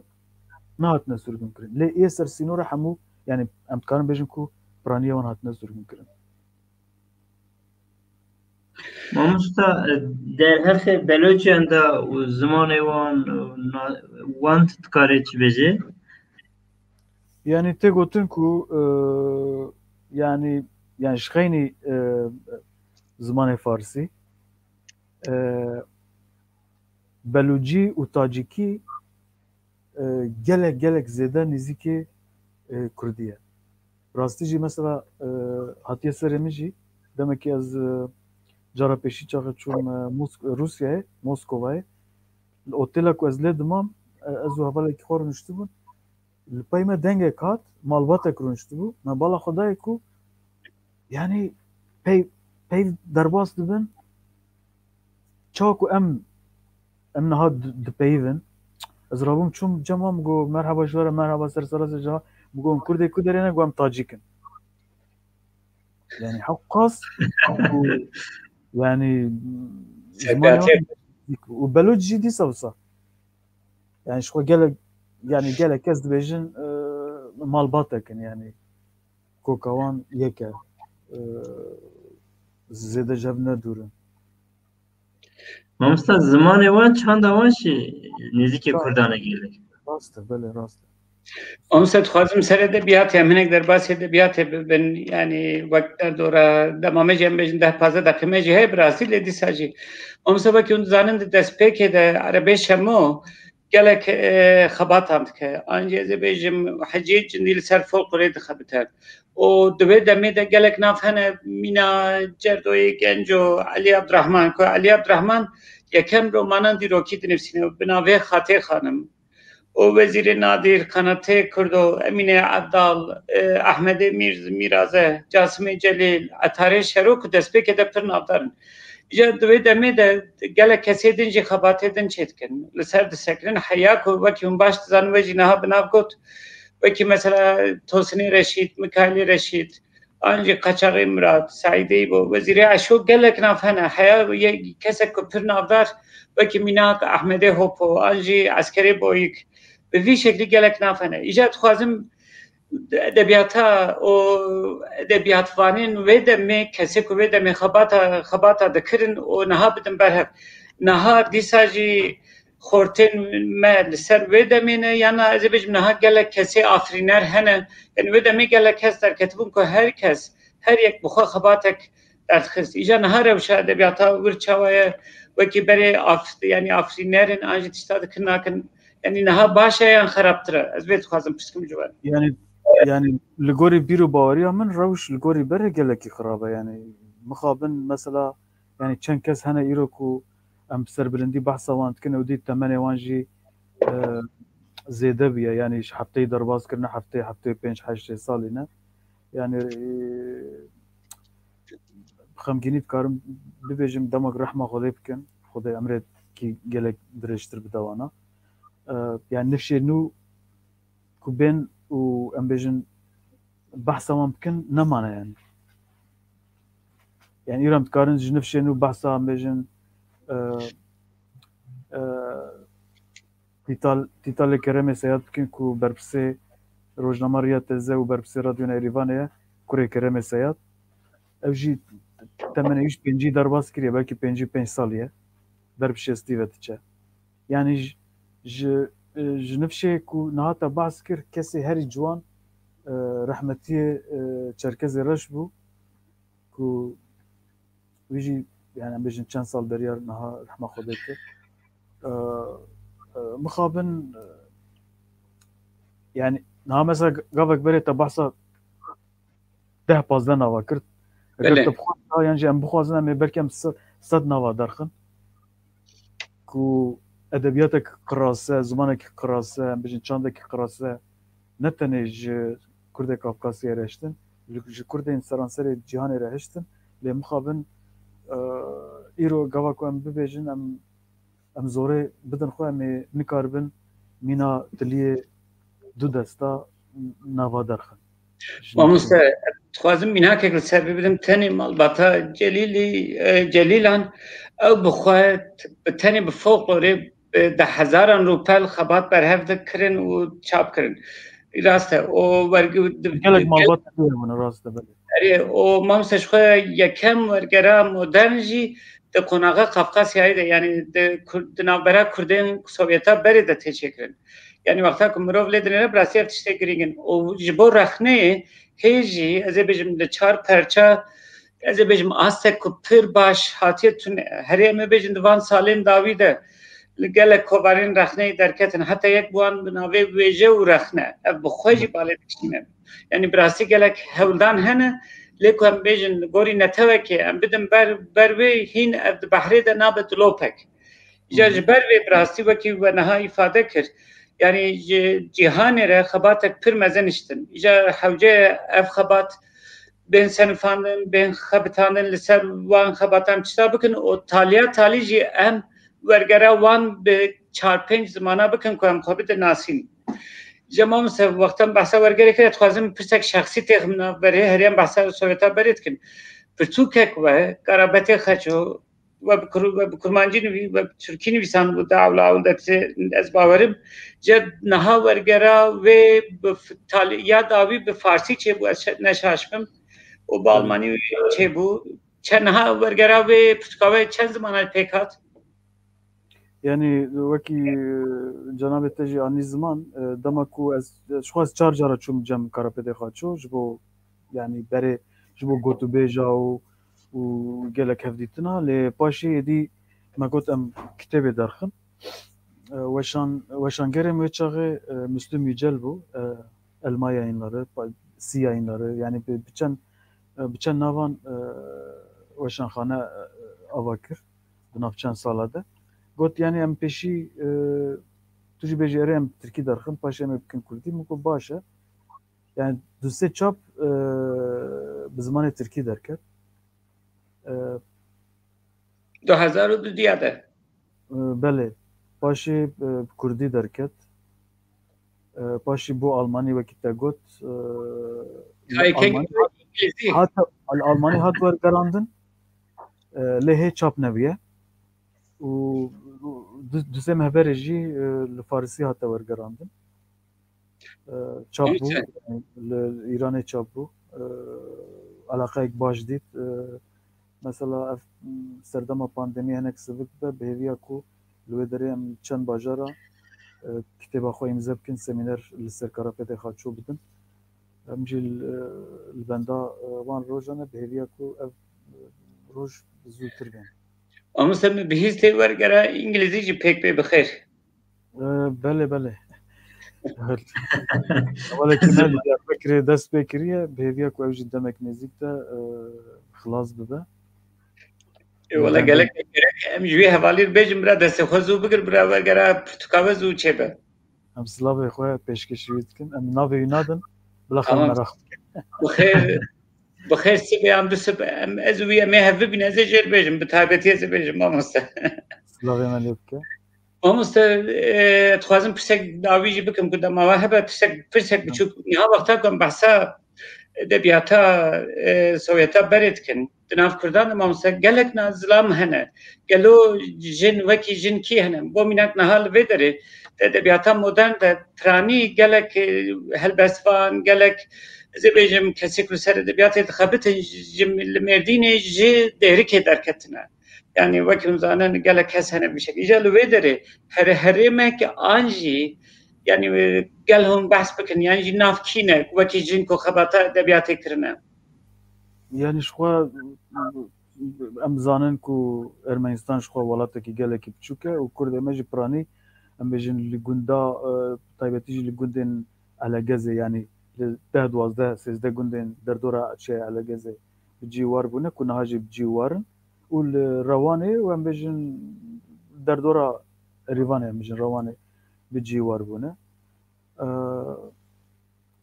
nehatine sürgûnkirin lê ê ser sînora hemû yani em dikarin bêjin ku piraniya wan hatine sürgûnkirin Mamosta derhefê Belûçiyan da û zimanê wan dikarê çi bêje yani tê gotin ku yani ji xeynî zimanê Farsî Belûcî û Tacîkî gelek zêde nêzîkê Kurdî ye rastî jî mesela hatiye serê min jî demekî ez جارا پیشی چاقه چون روسیه موسکوای اوتیلا کو از لدمام از هواله کی خور نشته بود لپایمه دنگ کات مالبات کرونشته بود ما بالا خدای کو یعنی پی درباس دبن چاکو ام نهاد دپیون از رابم چون جمعم گو مرحبا شوره مرحبا سرسراس جا بگوم کرده کو درینه گوام تاجیکن يعني حقص يعني وبلوجي دي صوصة يعني شو قال كاس بيجن مال باتكن يعني كوكاوان يكا زيادة جبنا دورن مامستا زمان وان چند وانشی نزدیک کردانه گیره راسته بله راسته امست خوازم سر ادبیات همینک در باس ادبیات ببین یعنی وقت در دوره دمامه جنب بجن 10-15 دقیقه میجی های براسیل دی ساجی امست وقتی اون زانند دست پیک ده عربی شمو گلک خبات هم که آنجا از بجم حجیج نیل سر فوق قرید خبتر و دوی دمی ده گلک نافهنه مینا جردوی گنجو علی عبدالرحمن که علی عبدالرحمن یکم رومانان دی روکی دنفسینه بناوه خاطر خانم و وزیر نادر قناته کردو امین عبدال احمد میرازه جاسم جلیل عطار شروک دست به که دفتر نافدارن جا دوی دمی ده گله کسی دنجی خباته دن چید کن لسر دستکرین حیاک و وکی هم باش تزان وجی نها بناف گوت وکی مثلا توسنی رشید مکالی رشید آنجی قچاقی مراد سعیدی بو وزیر عشو گله کنافنه حیا یک کسی کپر نافدار وکی میناک احمد هوپو آنجی عسکری بویک به وی شکلی گلک نافنه ایجاد خوازم ادبیاتا و ادبیات وانین و دمی کسی که و دمی خباتا دکرن و نها بدن برهف نها دیساجی خورتین مال سر و دمینه یعنی از بیش نها گلک کسی آفرینر هنه یعنی و دمی گلک کس در کتبون که هر کس هر یک بخوا خباتک در خست ایجاد نها روش ادبیاتا ورچوایه وکی برای یعنی آفرینرن آنجی تشتاد کناکن يعني نها باشا يعني خرابتره از بيت خوازم بسكم جوان يعني لغوري بيرو باوريا من روش لغوري بره قالك خرابه يعني مخابن مثلا يعني چند كس هنا يروكو ام سر بلندي بحثا وان كنا ودي 8 وانجي زيده بيا يعني حفتي درباز كرنا حفتي 5-8 سالينا يعني خمگینی کارم ببیجم دماغ رحمه خدای بکن خدای امرت کی گلک درشتر بدوانا يعني نفشي نو كوبين و امبيجن بحثا ممكن نمانا يعني يرام تكارنج نفشي نو بحثا امبيجن تيتال كريمي سياد بكين كو بربسي روجنامه رياض تزه و بربسي راديو نيريفانيا كوري كريمي سياد اوجي 85 درباس كريه بلكي 5 ساليه بربشي ستيفتشا يعني جنفشي كو نهاتا باسكر كسي هاري جوان رحمتي چركزي رشبو كو ويجي يعني بيجن چند سال دريار نها رحمة خودك مخابن يعني نها مثلا قافك بري تبحثا 10-15 نوا كرت اگر تبخواه يعني ام بخوازنا مي بركي ام 100 نوا درخن كو ادبیاتك قراسه زمانك قراسه بجن چاندك قراسه نتنج كرد كافكاسي رهشتن كرد انسان سر جهان رهشتن لمخابن ايرو گواكو ام ببيجن ام زوره بدن خو ام نكاربن مينا تليه دو دستا نوا درخن ومسته خوازم مينا كل سبب بدم تاني مالباتا جليلان او بخوات تاني بفوق لوري 10,000 روپیل خبات بر هفته کرن و چاپ کرن راسته و ورگو گلک مالبات دیونه راسته بله و مامسش خو یکم ورگرا مدرنجی د قوناغه قفقاسیایی ده یعنی د نابرا کردن سوویتا بری ده تشکرن یعنی وقتا که مرو ولدنه براسی ارتشته گرینگن و جبو رخنه هیجی از بجم د 4 پرچا از بجم آسته که پر باش حاتیتون هریم بجم دوان سالین داویده لگل کوبارین رخنه درکتن حتی یک بوان بناوی ویجه و رخنه بخوجی باله بشینه یعنی براسی گلک هولدان هنه لكن بيجن غوري نتوكي ام بدم بروي هين ارد بحري ده نابت لوبك جاج بروي براستي وكي ونها ifade كر يعني جهان را خباتك پر مزنشتن اجا حوجه اف خبات بين سنفاندن بين خبتاندن لسر وان خباتان چتا بکن او تالیا تالی جی ام ورگرا وان به 4-5 زمانه بکن کوام خبت ناسین جمع مثلا وقتا بحثا ورگری که اتخوازم پرسک شخصی تخمنا بره هریم بحثا سویتا برید کن پرتوکک و قرابت خچو و بکرمانجی نوی و ترکی نویسان بود دعولا از باورم جد نها ورگرا و یا داوی به فارسی چه بود نشاشمم و با آلمانی چه بود چه نها ورگرا و پرتکاوه چند زمانه پیکات يعني وكي جناب تجي عن زمان دمكو از شخص 4 جارة چوم جم كارابيدي خاچو جبو يعني بري جبو گوتو بيجا و گلك هفديتنا لباشي دي ما قلت ام كتابي درخن وشان گرم وچاغي مسلم يجلبو المايا ينلاري سيا ينلاري يعني بچن ناوان وشان خانه اواكر بنافچن سالاده گوت یعنی ام پیشی توجی بجیره ام ترکی درخم پاشه ام بکن کردی مکو باشه yani دو سه چاپ به زمان ترکی درکد 2002 دیاده بله پاشی کردی درکد پاشی بو آلمانی وقتی گوت حتی آلمانی هات ورگراندن لهه چاپ نویه و دوزه مهبره جی لفارسی حتی ورگراندن چاپ بو ایران چاپ بو علاقه یک باش دید مثلا سردما پاندمی هنک سبک به بهویا کو لوی دریم چند باجارا کتاب خواه امضا بکن سمینر لسر کاراپت خاچو بدن همجی البندا وان روزانه بهویا کو روز زودتر بین Ama sen bihiste ورگرا انگلیسی جی پک به بخیر بله ولی کنال یا فکر دست بکریه بهویا کو اوج دمک نزدیک ده خلاص بده ولا گلک ام جوی حوالی بجم برا دست خوزو بگر برا ورگرا پرتکاوه زو چه به ام سلاوی خواه پیشکشی کن ام ناوی نادن بلاخر مراخ بخیر سبی ام دو سب ام ازوی ام هفه بین از جر بجم به تایبتی از بجم مامسته سلاوی ملیب که مامسته تخوازم پرسک داویجی بکم کدام ما هبه پرسک بچوک نها وقتا کم بحثا ادبیاتا سویتا برید کن دناف کردان مامسته گلک نازلام هنه گلو جن وکی جن کی هنه بو مینک نهال ویدره ادبیاتا مدرن ده ترانی گلک هلبسفان گلک زبیجم کسی که سر ادبیات خبت جم المردینه جه دهری که درکتنه yani vakit zamanın gele kesene bir şey. İcalı vedere her mek anji yani gel hon bahs bekin yani nafkine vakit jin ko khabata edebiyat ekrine. Yani şua em zanin ku Ermenistan şua welatekî gelekî biçûk e û Kurd eme jî piranî em bêjin li gunda taybetî jî li gundên Elegezê yani li 10-12-13 gundên derdora çê Elegezê bi cî war bûne ku niha jî bi cî warin û li Rewanê û em bêjin derdora Rîvanê em bêjin Rewanê bi cî war bûne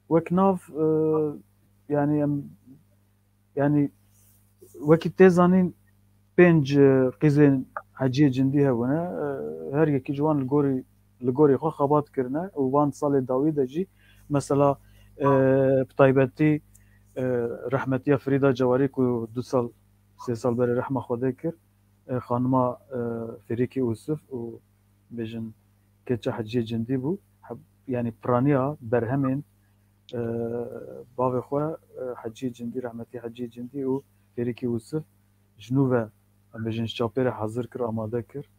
wek nav yani em yani وەکی تێزانین 5 قیزên heciyê cindî hebûne her yekî ji wan li gorî xwe xebat kirine û van salê dawî de jî mesela bi taybetî rehmetiya Frîda Cewarî ku 2 sal 3 sal berê rehma Xwedê kir xanima Ferîkî Yûsuf û bêjin keçe heciyê cindî bû yani piraniya berhemên bavê xwe heciyê cindî rehmetî heciyê cindî û Ferîkî Yûsuf ji nû ve em bêjin ji çapêrê hezir kir amade kir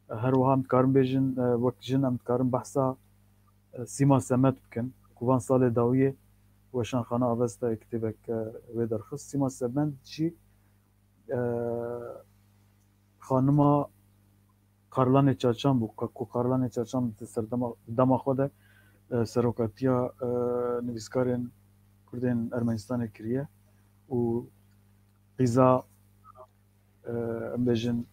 her wiha em dikarin bêjin wek jin em dikarin behsa Sîma Semet bikin ku van salê dawiyê weşanxane avesta kitêbek wê derxist Sîma Semet jî xanima Karlanê Çaçan bû ku Karlanê Çaçan ser dema xwe de seroketiya nivîskarên Kurdên Ermenistanê kiriye و قیزا بجن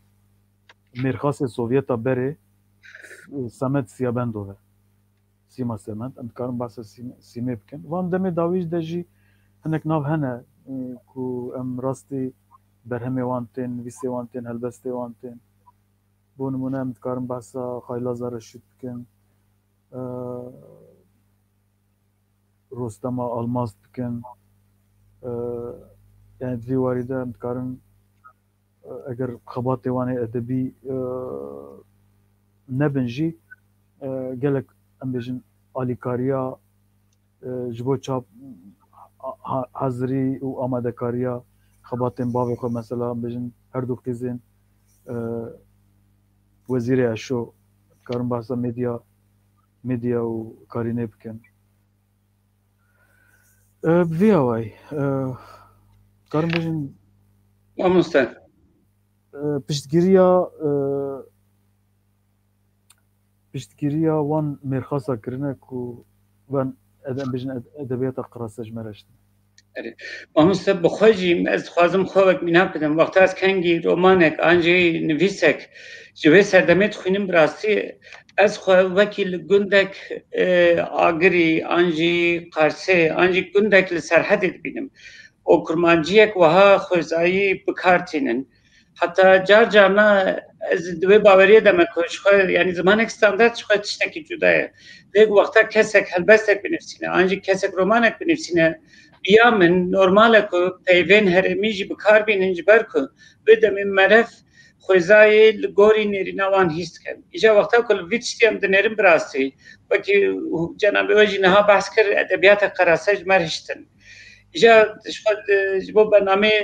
مرخص سوویتا بره سمت سیابندوه سیما سمت ام کارم بحث سیمه بکن وان دمی داویش دجی هنک ناو هنه کو ام راستی برهمه وانتین ویسی وانتین هلبسته وانتین بو نمونه ام کارم بحث خایلازا رشید بکن رستم آلماس بکن yani دوی واریده ام کارم اگر خبات وانه ادبی نبنجی gelek em bêjin alîkariya ji bo çap hazirî û amadekariya xebatên bavê xwe mesela em bêjin her du qîzên wezîrê eşo karin behsa medya û karînê bikin bi vê awayî karin bêjin piştgiriya wan mêrxasa kirine ku wan em bêjin edebiyata qirase ji me re ştin. Mamoste bixwe jî ez dixwazim xwe wek mîna bikim wexta ez kengî romanek an jî nivîsek ji vê serdemê dixwînim bi rastî ez xwe wekî li gundek agirî an jî Qarsê an jî gundek li serhedê dibînim û kurmanciyek wiha xwezayî bi kar tînin heta car carna ez di wê baweriyê de me ku ji xwe yanî zimanek standard ji xwe tiştekî cuda ye lê wexta kesek helbestek binivîsîne an jî kesek romanek binivîsîne ya min normal e ku peyvên herêmî jî bi kar bînin ji ber ku vê demê meref xwezayê li gorî nêrîna wan hîs dikin. Îja wexta ku li vî tiştî em dinêrin bi rastî wekî cenabê we jî niha behs kir edebiyata qirase ji me re hiştin. Îja ji bo bernamê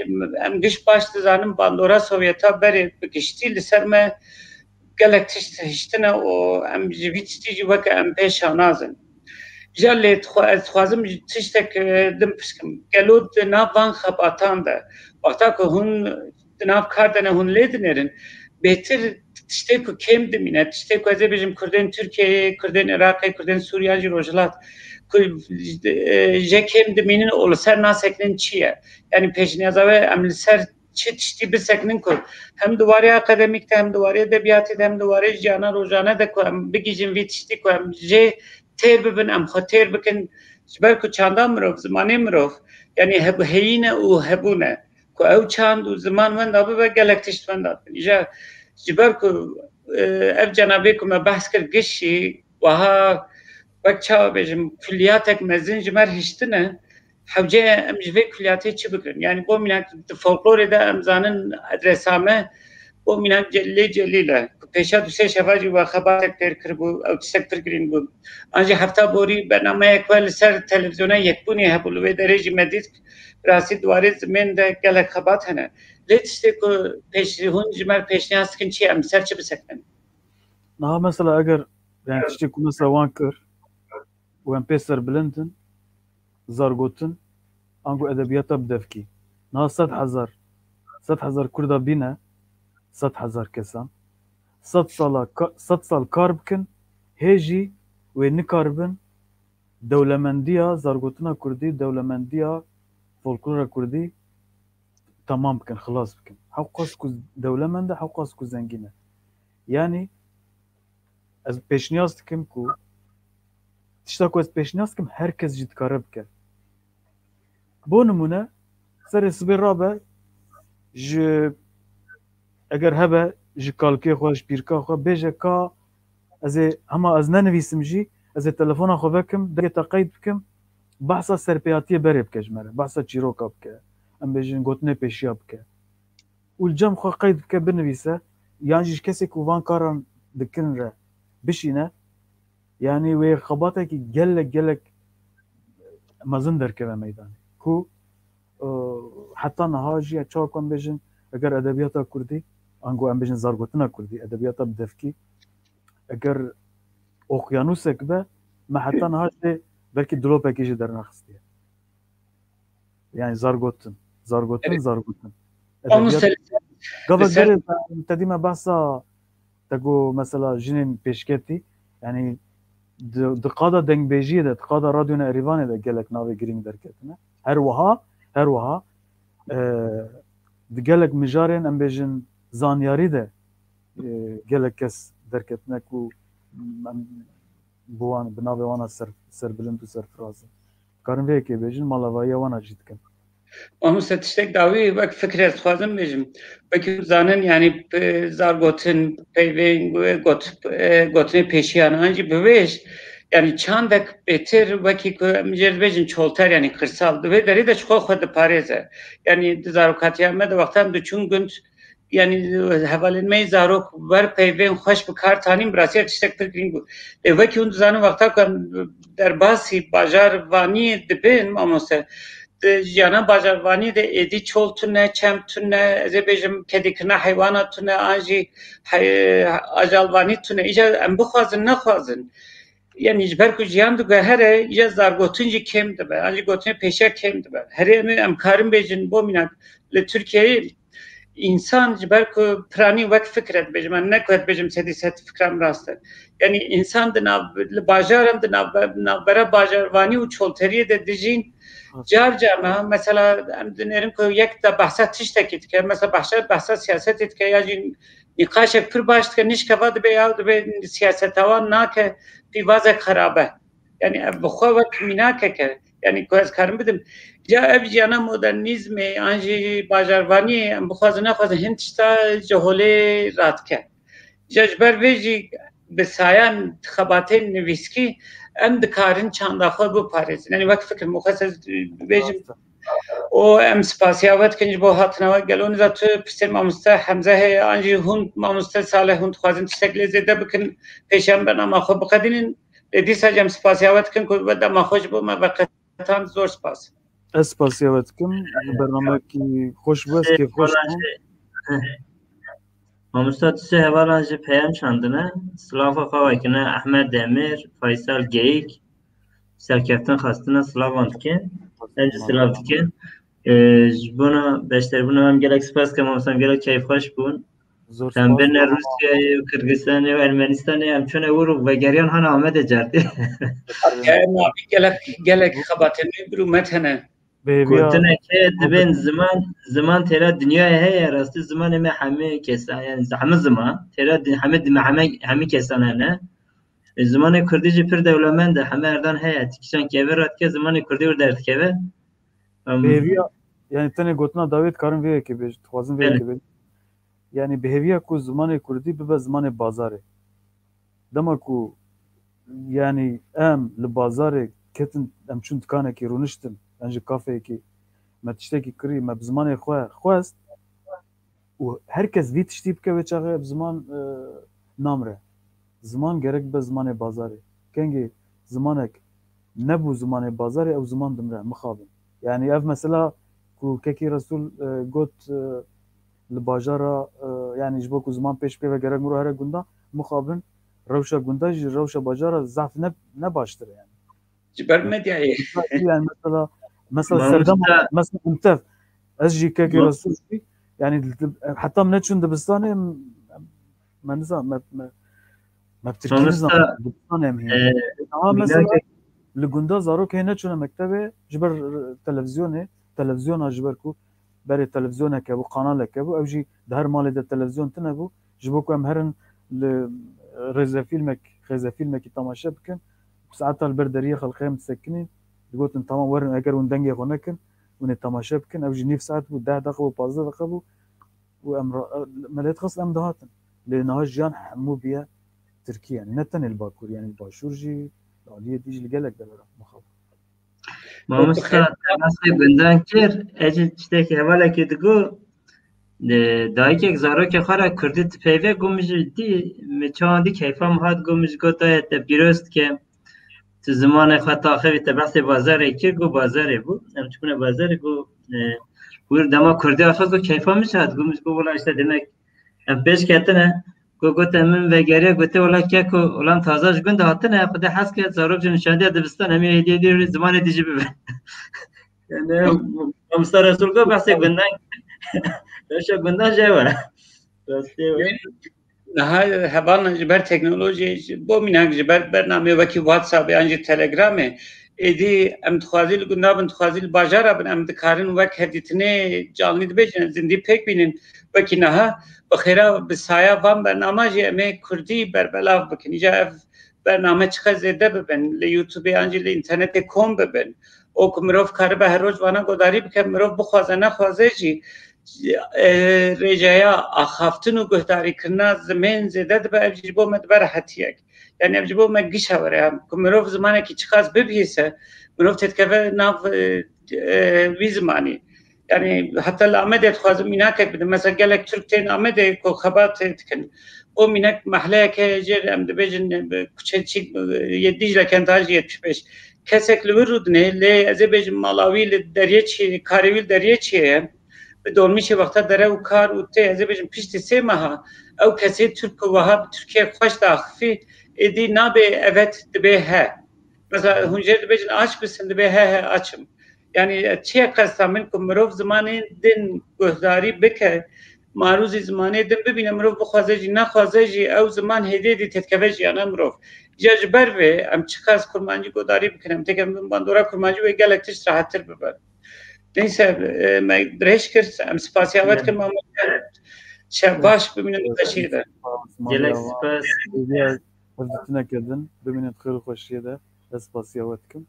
em giş baş dizanim bandora Sovyeta berê bi giştî li ser me gelek tişt hiştine û em ji vî tiştî jî weke em pêşa nazin. Ja lê ez dixwazim tiştek dim pişkim gelo di nav van xebatan de wexta ku hûn di nav kar de ne hûn lê dinêrin bêtir tiştê ku kêm dimîne tiştê ku ez ê bêjim Kurdên Tirkiyeyê, Kurdên Iraqê, Kurdên Sûriyan jî rojhilat ku jê kêm dimînin û li ser nasekinin çi ye yanî pêşniyaza we em li ser çi tiştî bisekinin ku hem di warê akademîk de hem di warê edebiyatê de hem di warê jiyana rojane de ku em bigîjin vî tiştî ku em jê têr bibin em xwe têr bikin ji ber ku çanda mirov zimanê mirov yanî heyîne û hebûne ku ew çand û ziman wenda bibe gelek tişt wenda bin. Îja ji ber ku ev cenabê ku me behs kir gişî wiha wek çawa bêjim kulliyatek mezin ji me re hiştine hewce em ji vê kulliyatê çi bikin yanî bo mînak di folklorê de em zanin resame bo mînak lê celîl e pêşa du sê şeva jî we xebatek têr kiribû ew tiştek pir girîn bû an jî hefta borî bernameyek we li ser televizyona yekbûnê hebû li wê derê jî me dît rastî dwarê zimên de gelek xebat hene lê tiştê ku hûn ji me re pêşniyaz dikin çi em ser çi bisekin Niha mesela eger yani tiştê ku mesela wan kir û em pê serbilindin zargotin an got edebiyata bidevkî niha 100,000 Kurda bîne 100,000 kesan 100 sal kar bikin hê jî wê nikaribin dewlemendiya zargotina Kurdî dewlemendiya folklora Kurdî tamam bikin xilas bikin hew qas ku dewlemend e hew qas ku zengîn e yanî ez pêşniyaz dikim ku tişta ku ez pêşniyaz dikim herkes jî dikare bike bo nimûne serê sibê rabe ji eger hebe ji kalkê xwe ji pîrka xwe bêje ka ez ê hema ez nenivîsim jî ez ê telefona xwe vekim derê te qeyd bikim behsa serpêhatiyê berê bike ji me re behsa çîroka bike em bêjin gotinê pêşiya bike û li cem xwe qeyd bike binivîse yan jî kesê ku van karan dikin re bişîne yanî wê xebatekî gelek mezin derkeve meydanê ku heta niha jî çawa ku em bêjin eger edebiyata Kurdî an got em bêjin zargotina Kurdî edebiyata bidevkî eger oqyanûsek be me heta niha jê belkî dilopekî jî dernaxistiye yani zargotin gava derê te dîme behsa te got mesela jinên pêşketî yani di qada dengbêjiyê de di qada radyona Erîvanê de gelek navê girîng derketine her wiha gelek mijarên em bêjin zanyarî de gelek kes derketine ku em bi wan bi navê wan serbilind û serfirazin. Karin vê yekê bêjin malavayîya wan jî dikin. Mamoste tiştek dawî wek fikr ez dixwazim bêjim. Wekî zanin yani zargotin peyvên gotinê pêşiyan an jî bibêj yani çandek bêtir wekî ku em jê dibêjin çolter yani kırsal divê derê de ji xwe diparêze. Yani di zarokatiya me de wextan diçûn gund yani hevalên me zarok wer peyvên xweş bi kar tanîn bi rastî tiştek pir girîng bû. Wekî hûn dizanin wexta ku em derbasî bajar vaniyê dibin mamoste jiyana bajarvanî de êdî çol tune, çem tune, ez ê bêjim kedîkirina heywana tune, an jî ajalvanî tune. Îja em bixwazin nexwazin. Yani ji ber ku jiyan diguhere îja zargotin jî kêm dibe, an jî gotinê pêşiya kêm dibe. Herî em karin bêjin bo mînak li Tirkiyeyê insan ji ber ku piranî wek fikr dibêjim, em ne ku dibêjim sedî sed fikram rast e. Yani insan di nav li bajaran di navbera bajarvanî û çolteriyê de dijîn car carna mesela em dinerin ku yek de behsa tiştekî dike mesela behsa siyasetê dike ya jî nîqaşek pir baş dike nîşkeva dibe ya dibe siyasetwan nake pîvazek xerab e. Yani ev bi xwe wek mînakeke yani ku ez karim bidim ya ev jiyana modernîzmê an jî bajarvaniyê em bixwazin nexwazin hin tişta ji holê radike. Ja ji ber vê jî bi sayan xebatên nivîskî em dikarin çanda xwe biparêzin. Yani wek fikrim xwe ez bêjim o em spasiya we dikin ji bo hatina we gelo niza tu pirsên mamoste Hemze heye an jî hûn mamoste Saleh hûn dixwazin tiştek lê zêde bikin pêşan bernama xwe biqedînin dîsa em spasiya we dikin ku we dema xwe ji bo me veqetan zor spas. Ez spasiya ve dikim bernamekî xweş bû ez kêfxweş bûm. Mamoste tu hevalan ji peyam çandine silava xwe vekine Ehmed Demir, Faysal Geyik serkeftin xastine silavan dikin. Em jî silav dikin. Ji bona beşterbûna em gelek spas ke mamoste em gelek keyfxweş bûn. Em birine Rusyayê û Kırgızistanê û Ermenistanê em çûne wir û vegeriyan hene Amedê cerdê. Gelek xebatên me bir û me tene. Gotineke dibên ziman têra dinyayê heye rastî zimanê me hemî kesan yani hemî ziman têra hemî kesan hene. Zimanê Kurdî jî pir dewlemend e hemî erdan heye kîşan kevê radike zimanê Kurdî wir derdikeve. Bêhêviya yani tenê gotina dawê dikarin vê yekê bêjin dixwazin vê yekê bêjin. Yani bêhêviya ku zimanê Kurdî bibe zimanê bazarê. Dema ku yani em li bazarê ketin em çûn dikanekî rûniştin em ji kafeyekî me tiştekî kirî me bi zimanê xwe xwest û herkes vî tiştî bike vê çaxê ev ziman namre. Ziman gerek bibe zimanê bazarê. Kengê zimanek nebû zimanê bazarê ew ziman dimre mixabin. Yani ev mesela ku kekî Resul got li bajara yani ji bo ku ziman pêş bike ve gerek miro here gunda mixabin rewşa gunda jî rewşa bajara zaf ne baştir yani. Ji ber medyayê. Yani mesela serdema mesela Umtev ez jî kekî Resul yani heta min neçûn dibistanê me nizam me Tirkî nizam dibistanê em heye. Ama mesela li gunda zarok heye neçûne mektebê ji ber televizyona ji ber ku berê televizyoneke bû kanaleke bû ew jî di her malê de televizyon tune bû ji bo ku em herin li rêzefîlmekî temaşe bikin saeta li ber deriyê xelkê em disekinîn digotin tamam werin eger hûn dengê xwe nekin hûn ê temaşe bikin ew jî nîv saet bû 10 deqe û 15 deqe bû û em me lê dixist em dihatin lê niha jiyan hemû biye Tirkiye yani ne tenê li Bakur yani li başûr jî aliyê dî jî li gelek de mixab. Mamoste temasê gundan kir ecî tiştekî hevalekê digo dayîkek zarokê xwe re Kurdî dipeyve got min jî dî min çawan dî keyfa min hat got min ji got dayê te pîroz dike tu zimanê xwe taxivî te behsê bazarê kir got bazarê bû em çûbûne bazarê got wir dema Kurdî axir got keyfa min jî hat got min ji got wela işte demek em pêş ketine got min vegeriya gote wela kek û olam taza ji gund hatine xwedê hez ke zarok ji nişandiya dibistan em ê hêdiyê dî zimanê dî jî bibe. Yani Mamoste Resul got behsê gundan rewşa gundan jê were. Niha hevalan ji ber teknolojiyê bo mînak ji ber bernameyê wekî WhatsApp yan jî Telegramê ایدی ام تخوازیل گناه بن تخوازیل باجارا بن ام دکارن وک هدیتنه جالنی دبیجن زندی پیک بینن وکی نها بخیرا بسایا وام برنامه جی امی کردی بربلاف بکنی جا برنامه چقدر زیده ببین لیوتیوب آنجی لی اینترنت کم ببین او که مروف کار به هر روز وانا گداری بکن مروف بخوازه نخوازه جی رجایا آخافتن و گهداری کرنا زمین زیده دبه افجیبو مدبر حتیک یعنی افجیبو مگیش هوره هم که مروف زمانه که چقدر ببیسه مروف تتکفه ناف وی زمانی yani hatta Ahmet'e fazla minak etmedi. Mesela gelek Türk'ten Ahmet'e kokabat etken. O minak mahalleye kecer hem de bejin küçük 7 ile kentaj 75. Kesekli vurudne le azebejin Malawi le deriyeçi Karevil deriyeçi به دولمیشه وقتا داره و کار و ته از بچم پیشتی سه ماه او کسی ترک و وهاب ترکیه خوش داخفی ایدی نابه evet دبه ها مثلا هنجر دبیجن آچ بسن دبه ها آچم yani چه قسمن که مروف زمانی دن گهداری بکه معروض زمانی دن ببینه مروف بخوازه جی نخوازه جی او زمان هدیه دی تتکوه جی انا مروف جاجبر و ام چقدر کرمانجی گهداری بکنم تکم باندورا کرمانجی و گلکتش راحتر ببر neyse درش کرد ام سپاسیاوت که ما باش ببینید تشیده gelek spas هەردتنە کردن ببینێت خێر خۆشیە ده سپاسیاوت کەم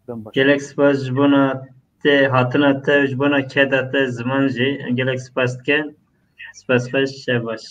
دەم باش gelek spas ji bona te hatina te ji bona keda te ziman jî gelek spas dikin spas xweş şev baş